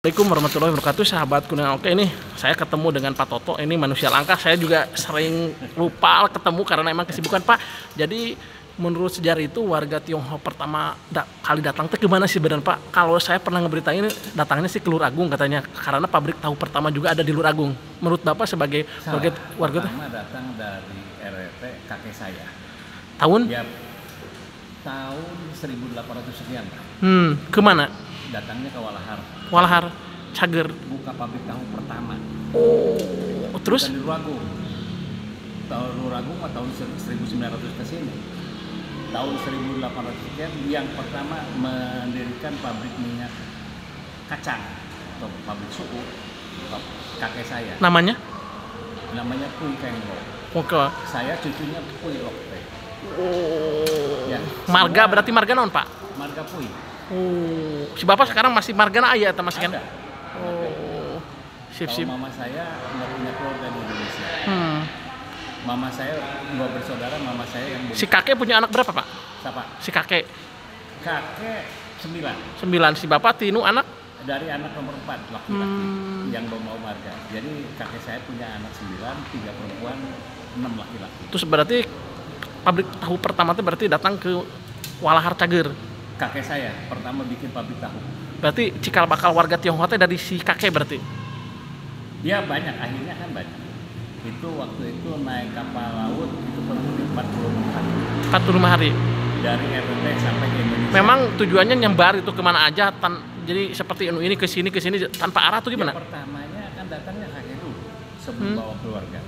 Assalamualaikum warahmatullahi wabarakatuh, sahabat Kuningan. Oke, ini saya ketemu dengan Pak Toto, ini manusia langka. Saya juga sering lupa ketemu karena emang kesibukan, Pak. Jadi menurut sejarah itu warga Tionghoa pertama kali datang ke mana sih benar, Pak? Kalau saya pernah ngeberitain datangnya sih ke Luragung katanya, karena pabrik tahu pertama juga ada di Luragung. Menurut Bapak sebagai warga pertama datang dari RRT kakek saya. Tahun? Ya, tahun 1800 sekian. Kemana? Datangnya ke Walahar. Walahar, Cager. Buka pabrik tahu pertama. Oh, terus? Bukan di Luragung. Tahun Luragung tahun 1900 ke sini. Tahun 1800 sekian yang pertama mendirikan pabrik minyak kacang atau pabrik suku. Kakek saya. Namanya? Namanya Pui Kenglo. Oke. Saya cucunya Pui Lokte. Oh. Ya, marga berarti marga non, Pak? Marga Pui. Oh, si Bapak sekarang masih margana ayah atau masih kan? Ada. Oh, sip. Kalau mama saya nggak punya keluarga di Indonesia. Mama saya dua bersaudara, mama saya yang Si kakek punya anak berapa, Pak? siapa? Si kakek Kakek 9 si Bapak tinu anak. dari anak nomor 4 laki-laki yang belum mau marga. Jadi kakek saya punya anak 9, 3 perempuan, 6 laki-laki. Terus berarti pabrik tahu pertama itu berarti datang ke Walahar Cager. Kakek saya pertama bikin pabrik tahu. Berarti cikal bakal warga Tionghoa itu dari si kakek berarti. Ya banyak, akhirnya kan banyak. Itu waktu itu naik kapal laut itu berarti 45 hari. 45 hari. Dari RT sampai ke Indonesia. Memang tujuannya nyembar itu kemana aja, jadi seperti ini ke sini tanpa arah tuh gimana? Ya, pertamanya kan datangnya kakek dulu sebelum bawa keluarga.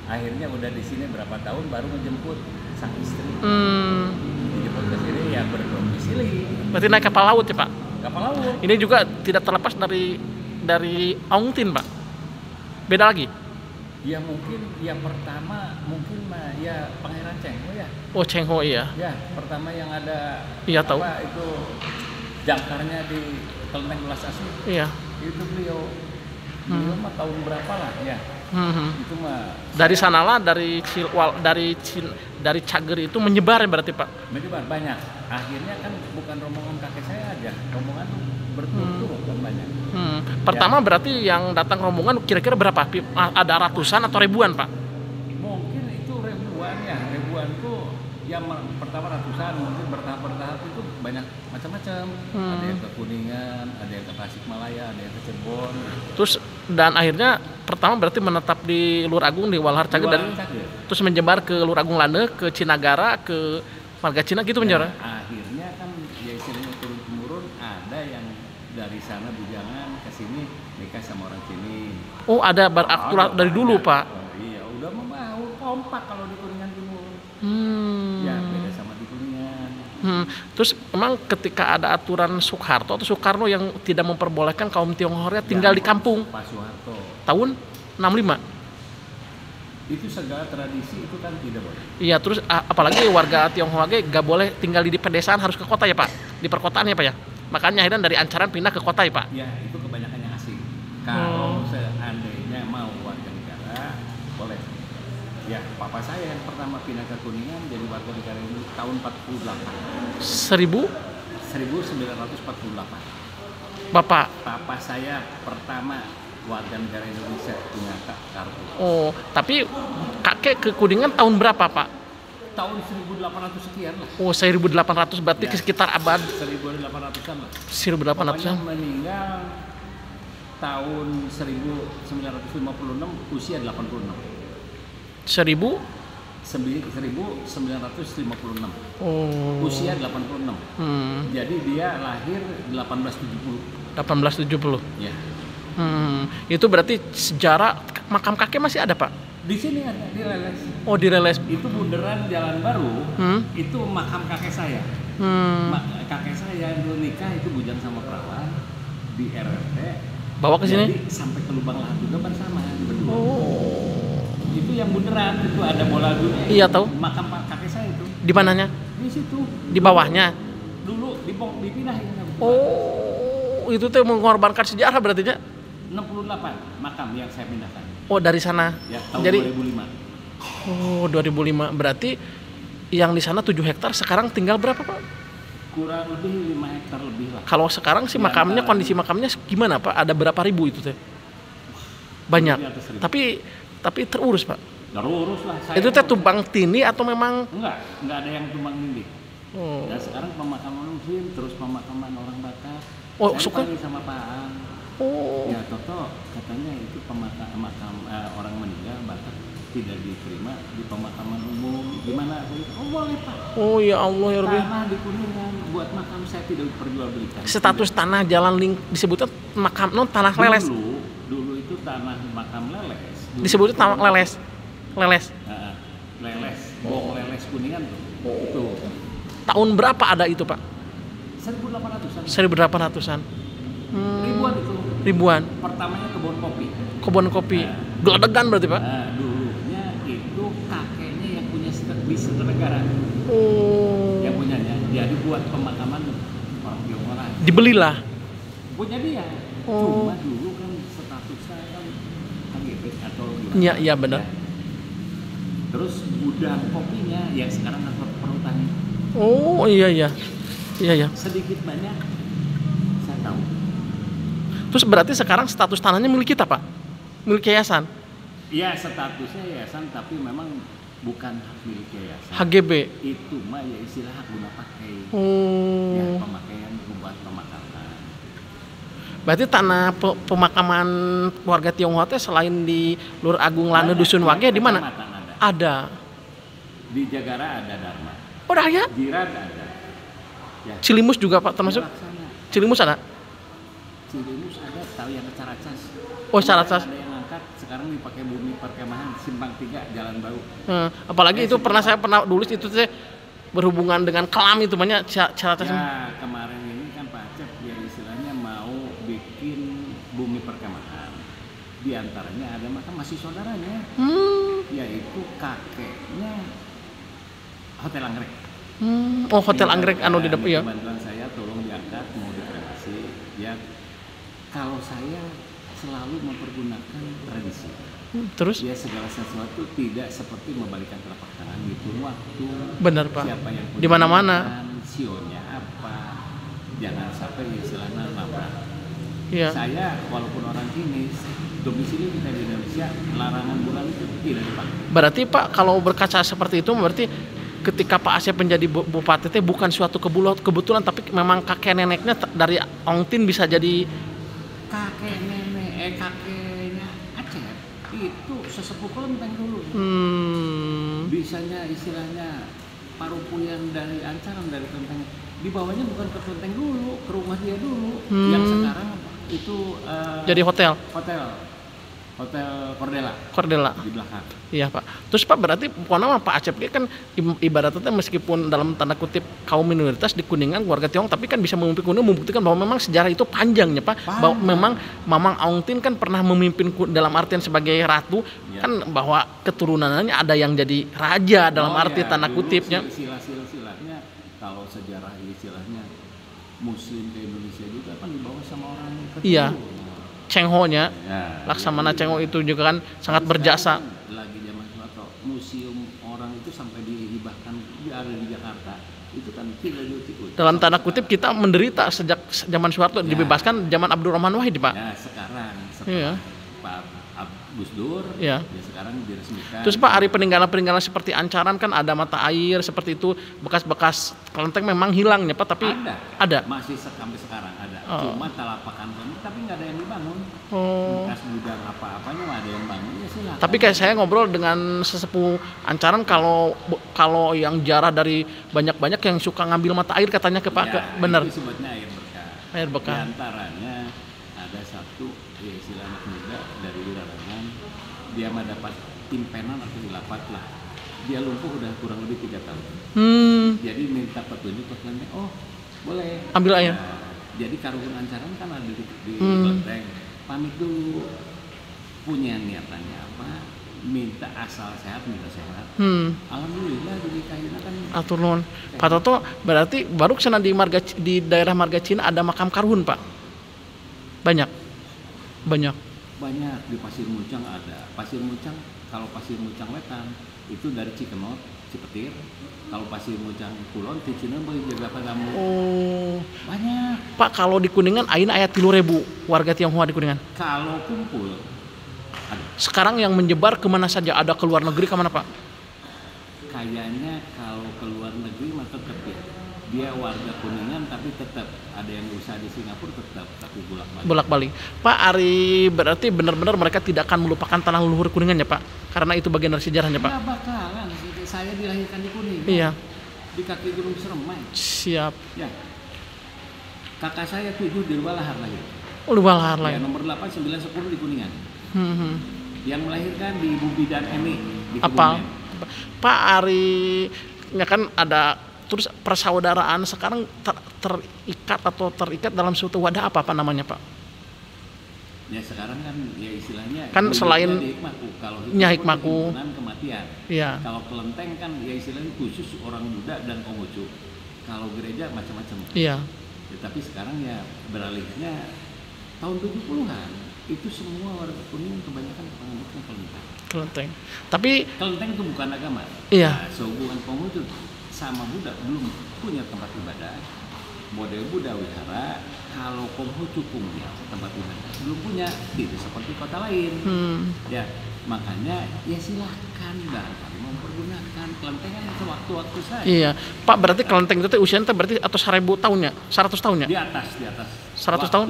Akhirnya udah di sini berapa tahun baru menjemput sang istri. Dijemput ke sini ya berdomisili. Berarti naik kapal laut ya, Pak? Kapal laut. Ini juga tidak terlepas dari Aung Tin, Pak. Beda lagi. Ya mungkin yang pertama ya Pangeran Cheng Ho ya. Oh, Cheng Ho iya. Ya, pertama yang ada Iya, tahu. itu jangkarnya di Kelenteng Belas Asih. Iya. Itu beliau mah tahun berapa lah ya. Itu mah dari sanalah dari Cager itu menyebar ya berarti, Pak. menyebar banyak. Akhirnya kan bukan rombongan kakek saya aja, rombongan berturut-turut kan banyak. Pertama berarti yang datang rombongan kira-kira berapa? Ada ratusan atau ribuan, Pak? Mungkin itu ribuan ya, ribuan tuh yang pertama ratusan, mungkin bertahap itu banyak macam-macam. Ada yang ke Kuningan, ada yang ke Tasikmalaya, ada yang ke Cirebon. Terus dan akhirnya pertama berarti menetap di Luragung di Walahar Cager dan terus menyebar ke Luragung Lane, ke Cinagara, ke Marga Cina gitu menyebar. Akhirnya kan ya istilahnya turun-temurun ada yang dari sana bujangan ke sini nikah sama orang sini. Oh, ada berakturan dari dulu, Pak. Oh, iya, udah mau kompak kalau di Kuningan Timur. Ya, beda sama di Kuningan. Terus memang ketika ada aturan Soeharto atau Soekarno yang tidak memperbolehkan kaum Tionghoa tinggal di kampung. Pak Soeharto. Tahun 65. Itu segala tradisi itu kan tidak boleh. Iya, terus apalagi warga Tionghoa gak boleh tinggal di pedesaan, harus ke kota ya, Pak? Di perkotaan ya, Pak ya? Makanya akhirnya dari Ancaran pindah ke kota ya, Pak? Ya, itu kebanyakan yang asing. Kalau seandainya mau warga negara, boleh. Ya, papa saya yang pertama pindah ke Kuningan jadi warga negara ini tahun 48. 1948. Bapak? Papa saya pertama warga negara Indonesia punya kartu. Oh, tapi kakek ke Kuningan tahun berapa, Pak? Tahun 1800 sekian lah. Oh, 1800 berarti Ya, sekitar abad 1800-an lah. 1800-an. Pokoknya meninggal tahun 1956 usia 86. 1956. Oh. Usia 86. Jadi dia lahir 1870. 1870. Ya. Itu berarti sejarah makam kakek masih ada, Pak? Di sini ada di Leles. Oh, di Leles. Itu bundaran Jalan Baru. Itu makam kakek saya. Kakek saya dulu nikah itu bujang sama perawan di RRT. Bawa ke sini? Jadi sampai ke Lubang Lahat juga bersama berdua. Oh. Itu yang bundaran itu ada bola dunia. Iya, tahu. Makam kakek saya itu. Di mananya? Di situ. Di bawahnya. Dulu dipindahin. Oh, itu tuh mengorbankan sejarah berarti ya? 68 makam yang saya pindahkan. Oh, dari sana. Ya, tahun Jadi 2005. Oh, 2005. Berarti yang di sana 7 hektar sekarang tinggal berapa, Pak? kurang lebih 5 hektar lebih lah. Kalau sekarang sih Di makamnya, antara- kondisi makamnya gimana Pak? Ada berapa ribu itu teh? Banyak. Di atas 1.000. Tapi terurus Pak. Terurus lah. Itu teh tumbang tini atau memang? Enggak ada yang tumbang tindih. Oh. Dan sekarang pemakaman muslim, terus pemakaman orang Batak. Oh, Saya suka? dipanggil sama Pak Ang. Oh. Ya Toto katanya itu makam orang meninggal Batak tidak diterima di pemakaman umum. Gimana? Oh boleh Pak. Oh ya Allah ya Rabbi. Tanah di Kuningan buat makam saya tidak diperjualbelikan. Status tanah jalan link disebutnya makam non tanah leles. Dulu itu tanah makam leles. Disebutnya tanah leles. Leles. Leles, bong leles Kuningan tuh. Itu Tahun berapa ada itu Pak? 1800-an. 1800-an. Ribuan itu. Ribuan. Pertamanya kebun kopi. Kebun kopi. Geledegan berarti Pak? Nah, dulunya itu kakeknya yang punya di Setenegara. Oh. Yang punyanya. Jadi buat pemakaman orang Tionghoa. Dibelilah. Punya dia. Oh. Cuma dulu kan statusnya kan KGB atau gimana. Iya, iya benar. Ya. Terus gudang kopinya yang sekarang kantor perhutani. Oh iya iya. Iya iya. Sedikit banyak saya tahu. Terus berarti sekarang status tanahnya milik kita Pak? Milik yayasan? Iya statusnya yayasan tapi memang bukan hak milik yayasan. HGB? Itu mah ya istilah hak guna pakai. Ya Oh. pemakaian buat pemakaman. Berarti tanah pemakaman warga Tionghoa teh selain di Lur Agung Lane Dusun Wage di mana? Kecamatan ada. Ada. Di Jagara ada Dharma. Oh dah ya? Jiran ada. Ya. Cilimus juga Pak termasuk? Laksana. Cilimus ada? Cilimus ada, tahu yang ke Caracas. Oh, Caracas. Ada yang angkat, sekarang dipakai bumi perkemahan Simpang 3 Jalan Baru. Apalagi itu saya pernah tulis itu teh berhubungan dengan kelam itu banyak cara. Ya kemarin ini kan Pak Acep ya istilahnya mau bikin bumi perkemahan. Di antaranya ada makam masih saudaranya, yaitu kakeknya Hotel Anggrek. Oh Hotel Anggrek anu di depan ya. Bantuan saya tolong diangkat mau dikremasi. Ya kalau saya selalu mempergunakan tradisi. Terus? Ya segala sesuatu tidak seperti membalikan telapak tangan gitu waktu. Benar Pak. Siapa yang punya Di mana-mana. sionya apa? Jangan sampai istilahnya nabrak. Iya. Saya walaupun orang sini domisili kita di Indonesia larangan bulan itu tidak dipakai. Berarti Pak kalau berkaca seperti itu berarti ketika Pak Asep menjadi bupati itu bukan suatu kebetulan tapi memang kakek neneknya dari Ongtin bisa jadi kakeknya Acep itu sesepuh kelenteng dulu. Bisanya istilahnya parupuyan dari Ancaran dari kelenteng di bawahnya bukan ke kelenteng dulu, ke rumah dia dulu yang sekarang itu jadi hotel Cordela di belakang. Iya Pak. Terus Pak berarti pokoknya Pak Acep kan ibaratnya meskipun dalam tanda kutip kaum minoritas di Kuningan warga Tionghoa tapi kan bisa membuktikan bahwa memang sejarah itu panjangnya Pak. Bahwa memang Mamang Ongtin kan pernah memimpin dalam artian sebagai ratu Ya. kan bahwa keturunannya ada yang jadi raja dalam arti tanda kutipnya. Silsilahnya kalau sejarah istilahnya Muslim ke Indonesia juga kan dibawa sama orang keturunan. Iya. Cengho-nya, Ya, Laksamana Cengho itu juga kan sangat berjasa. Lagi zaman Soeharto, museum orang itu sampai dihibahkan ada di Jakarta. Itu kan tidak diutik. Dalam tanda kutip kita menderita sejak zaman Soeharto dibebaskan zaman Abdurrahman Wahid Pak. Ya sekarang setelah Iya. Pak Gus Dur, Iya. ya sekarang diresmikan. Terus Pak hari peninggalan seperti Ancaran kan ada mata air seperti itu bekas-bekas kelenteng memang hilangnya Pak tapi ada. Masih sampai sekarang ada. Oh. Cuma talapakan tapi nggak ada yang dibangun. Oh. Bekas gudang apa-apanya nggak ada yang bangun ya silakan. Tapi kayak saya ngobrol dengan sesepuh Ancaran kalau yang jarah dari banyak-banyak yang suka ngambil mata air katanya ke Pak. Ya, Bener. itu sebutnya air berkah. Air berkah. Di antaranya ada satu ya istilah anak muda dari Wirarangan, dia mah dapat timpenan atau dilapat lah. Dia lumpuh udah kurang lebih 3 tahun. Jadi minta petunjuk ke kelenteng, oh boleh. Ambil air. Nah, jadi Karuhun Ancaran kan ada di kelenteng. Pamit dulu. Punya niatannya apa? Minta asal sehat, minta sehat. Alhamdulillah jadi kayaknya kan. Atur nuhun. Pak Toto berarti baru kesana di daerah Marga Cina ada makam Karuhun Pak. Banyak. Banyak di Pasir Muncang ada. Pasir Muncang kalau Pasir Muncang Wetan itu dari Cikenot Cipetir. Kalau Pasir Mojang Kulon, di Cina boleh jaga pagamu. Oh. Banyak. Pak, kalau di Kuningan ayeuna aya 3.000 warga Tionghoa di Kuningan. Kalau kumpul, ada. Sekarang yang menyebar kemana saja? Ada ke luar negeri kemana Pak? Kayaknya kalau ke luar negeri mah tetap ya. Dia warga Kuningan tapi tetap ada yang usaha di Singapura tetap tapi Bolak-balik. Pak, Ari berarti benar-benar mereka tidak akan melupakan tanah leluhur Kuningan ya Pak? Karena itu bagian dari sejarahnya Pak. Nggak bakalan. Saya dilahirkan di Kuningan. Iya. Di kaki Gunung Seremai. Siap. Ya. Kakak saya 7 di Lualahar lahir. Oh, Lualahar Ya, lain. nomor 8, 9, 10 di Kuningan. Hmm. Yang melahirkan di Ibu Bidan Emi di Apa? Kebumen. Pak, Ari ya kan ada terus persaudaraan sekarang terikat dalam suatu wadah apa namanya Pak? Ya sekarang kan ya istilahnya Kan selain di Hikmaku, kalau Hikmaku. himpunan kematian. Iya. Kalau kelenteng kan ya istilahnya khusus orang Buddha dan Konghucu. Kalau gereja macam-macam. Iya. Ya, tapi sekarang ya beralihnya tahun 70-an itu semua warga Kuningan kebanyakan penganutnya kelenteng. Kelenteng. Tapi Kelenteng itu bukan agama. iya. Nah, sehubungan Konghucu sama Buddha belum punya tempat ibadah. Model Buddha wihara, kalau Konghucu punya tempat ibadah belum punya, tidak seperti kota lain. Ya makanya ya silahkan barangkali mempergunakan kelenteng kan sewaktu-waktu saja. Iya. Pak, berarti kelenteng itu usianya berarti atau 1000 tahunnya? 100 tahunnya? Di atas 100 tahun?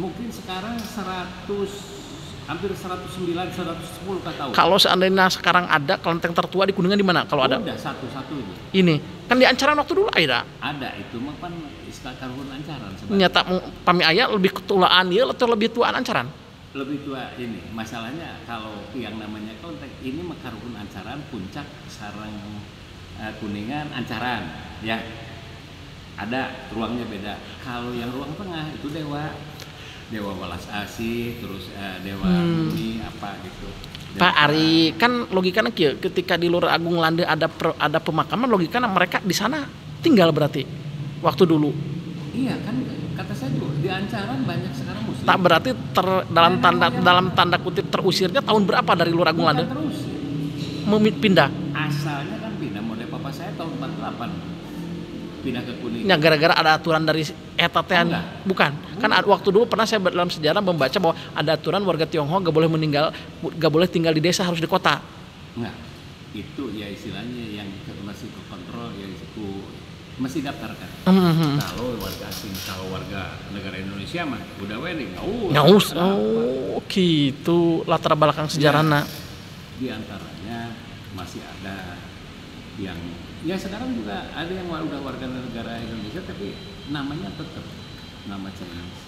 Mungkin sekarang 100, hampir 109, 110 tahun. Kalau seandainya sekarang ada kelenteng tertua di Kuningan di mana? Kalau ada? Udah satu-satu itu. Ini kan di Ancaran waktu dulu ada. Ada itu mah kan istilah karhun Ancaran sebenarnya. Nyata pami aya lebih ketulaan dia atau lebih tuaan Ancaran? Lebih tua ini. Masalahnya kalau yang namanya kelenteng ini mah karhun Ancaran puncak sarang Kuningan Ancaran ya. Ada ruangnya beda. Kalau yang ruang tengah itu Dewa Walas Asih, terus Dewa Bumi apa gitu. Pak Ari, kan logikanya kieu, ketika di Lur Agung Lande ada pemakaman, logikanya mereka di sana tinggal berarti waktu dulu. Iya kan, kata saya juga di Ancaran banyak sekarang muslim. Tak berarti dalam tanda kutip terusirnya tahun berapa dari Lur Agung Lande? Terus Pindah. asalnya kan pindah, model papa saya tahun 48 pindah ke Kuningan. Ya gara-gara ada aturan dari eta teh Enggak. bukan. Kan waktu dulu pernah saya dalam sejarah membaca bahwa ada aturan warga Tionghoa gak boleh tinggal di desa, harus di kota. Enggak. Itu ya istilahnya yang masih ke kontrol ya itu mesti daftarkan. Kalau warga asing, kalau warga negara Indonesia mah udah wedding. Ngaus. Oh, gitu latar belakang sejarahna. Di antaranya masih ada yang ya sekarang juga ada yang udah warga negara Indonesia tapi namanya tetap nama Chinese.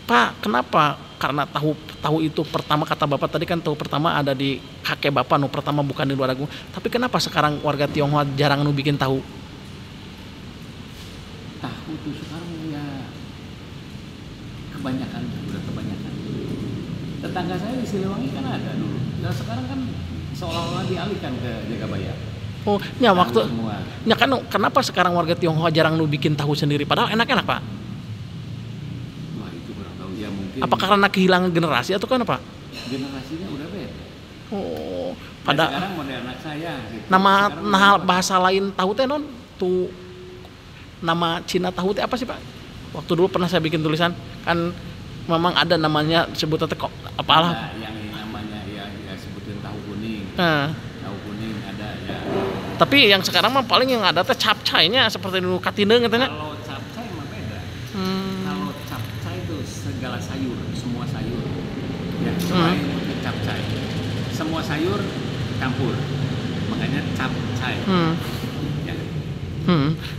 Pak, kenapa? Karena tahu itu pertama kata Bapak tadi kan tahu pertama ada di kakek Bapak pertama bukan di Luar Agung. Tapi kenapa sekarang warga Tionghoa jarang bikin tahu? Tahu tuh sekarang ya kebanyakan, udah kebanyakan. Tetangga saya di Siliwangi kan ada dulu. Nah sekarang kan seolah-olah dialihkan ke Jagabaya. Oh, ya waktu Semua. ya kan kenapa sekarang warga Tionghoa jarang bikin tahu sendiri padahal enak-enak, Pak? Wah, itu kurang tahu ya mungkin. Apa karena kehilangan generasi atau kenapa? Generasinya udah beda. Oh, Nah, sekarang model anak saya gitu. nama Sekarang bahasa lain tahu teh non tuh nama Cina tahu teh apa sih, Pak? Waktu dulu pernah saya bikin tulisan kan memang ada namanya sebutan teh kok apalah. ada yang namanya ya sebutin tahu kuning. Nah, Tahu kuning ada ya. tapi yang sekarang mah paling yang ada teh capcay-nya seperti dulu katindeung katanya. Kalau capcay mah beda. Kalau capcay itu segala sayur, semua sayur. Ya, cobain capcay. Semua sayur campur. Makanya capcay. Ya.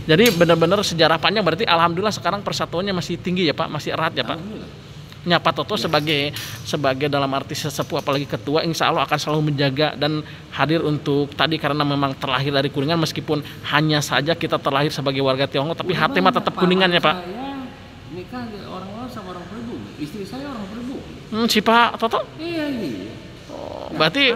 Jadi benar-benar sejarah panjang berarti alhamdulillah sekarang persatuannya masih tinggi ya Pak, masih erat ya Pak. Ya Pak Toto sebagai dalam arti sesepuh apalagi ketua insya Allah akan selalu menjaga dan hadir untuk tadi karena memang terlahir dari Kuningan meskipun hanya saja kita terlahir sebagai warga Tionghoa tapi hati mah tetap Kuningan ya Pak. Saya nikah orang sama orang pribumi. Istri saya orang pribumi. Si Pak Toto? Iya. Oh, berarti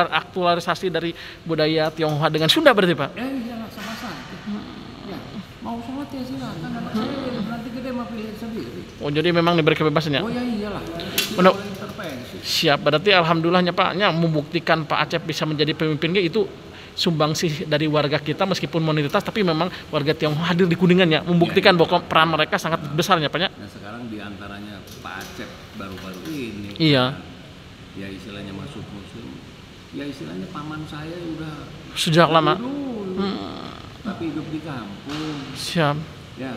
aktualisasi dari budaya Tionghoa dengan Sunda berarti Pak? Iyalah sama-sama. Ya, mau sholat ya silakan. Anak saya nanti gede mau pilih sendiri. Oh jadi memang diberi kebebasan ya? Oh ya iyalah. Mudah- Intervensi. Siap, berarti alhamdulillahnya Pak, membuktikan Pak Acep bisa menjadi pemimpin itu sumbangsih dari warga kita meskipun minoritas, tapi memang warga Tionghoa hadir di Kuningan ya, membuktikan bahwa peran mereka sangat besarnya Pak ya. Nah sekarang diantaranya Pak Acep baru-baru ini, Iya. Ya istilahnya masuk musim, ya istilahnya paman saya udah Sejak lama. dulu, tapi hidup di kampung. Siap. Ya.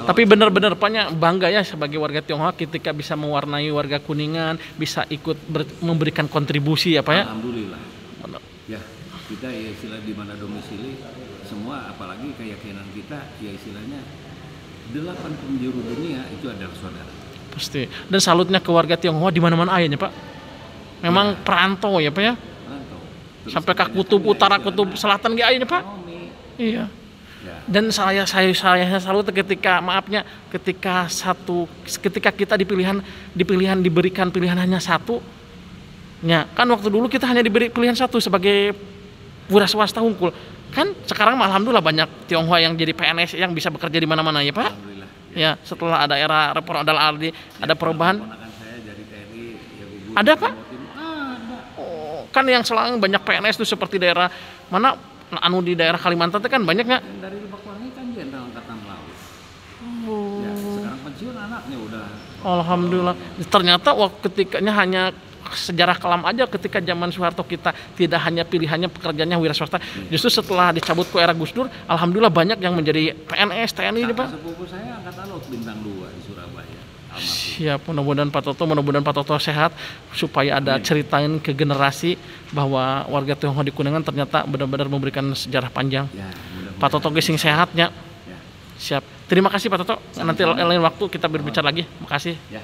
Tapi benar-benar Paknya bangga ya sebagai warga Tionghoa ketika bisa mewarnai warga Kuningan, bisa ikut memberikan kontribusi ya Pak ya. Alhamdulillah. Ya, kita ya istilah di mana domisili semua, apalagi keyakinan kita ya istilahnya 8 penjuru dunia itu adalah saudara. Pasti. Dan salutnya ke warga Tionghoa di mana-mana ayahnya Pak. Memang perantau ya Pak ya. Perantau. Terus Sampai ke kutub utara, kutub selatan ge ayahnya Pak. ekonomi. Iya. Ya. Dan saya salut ketika ketika kita diberikan pilihan hanya satu. Ya, kan waktu dulu kita hanya diberi pilihan satu sebagai wira swasta unggul. Kan sekarang alhamdulillah banyak Tionghoa yang jadi PNS yang bisa bekerja di mana-mana ya Pak. Alhamdulillah. Ya, setelah ada era Reformasi ada perubahan. Ponakan saya dari TNI ya gugur. Ada Pak? Ada. Oh, kan yang selang banyak PNS itu seperti daerah mana anu di daerah Kalimantan itu kan banyaknya. Yang dari Lebak Wangi kan Jenderal Angkatan Laut. Oh. Ya, sekarang pensiun anaknya udah. Alhamdulillah. Ternyata waktu ketikanya hanya sejarah kelam aja ketika zaman Soeharto kita tidak hanya pilihannya pekerjaannya wira swasta. Justru setelah dicabut ke era Gus Dur, alhamdulillah banyak yang menjadi PNS, TNI ini Pak. Sepupu saya Angkatan Laut bintang 2 di Surabaya. Almarhum. Siap, mudah-mudahan Pak Toto sehat supaya ada ceritain ke generasi bahwa warga Tionghoa di Kuningan ternyata benar-benar memberikan sejarah panjang. Ya, mudah-mudahan. Pak Toto gesing sehatnya. Ya. Siap. Terima kasih Pak Toto. Nanti lain waktu kita berbicara lagi. Makasih. Ya.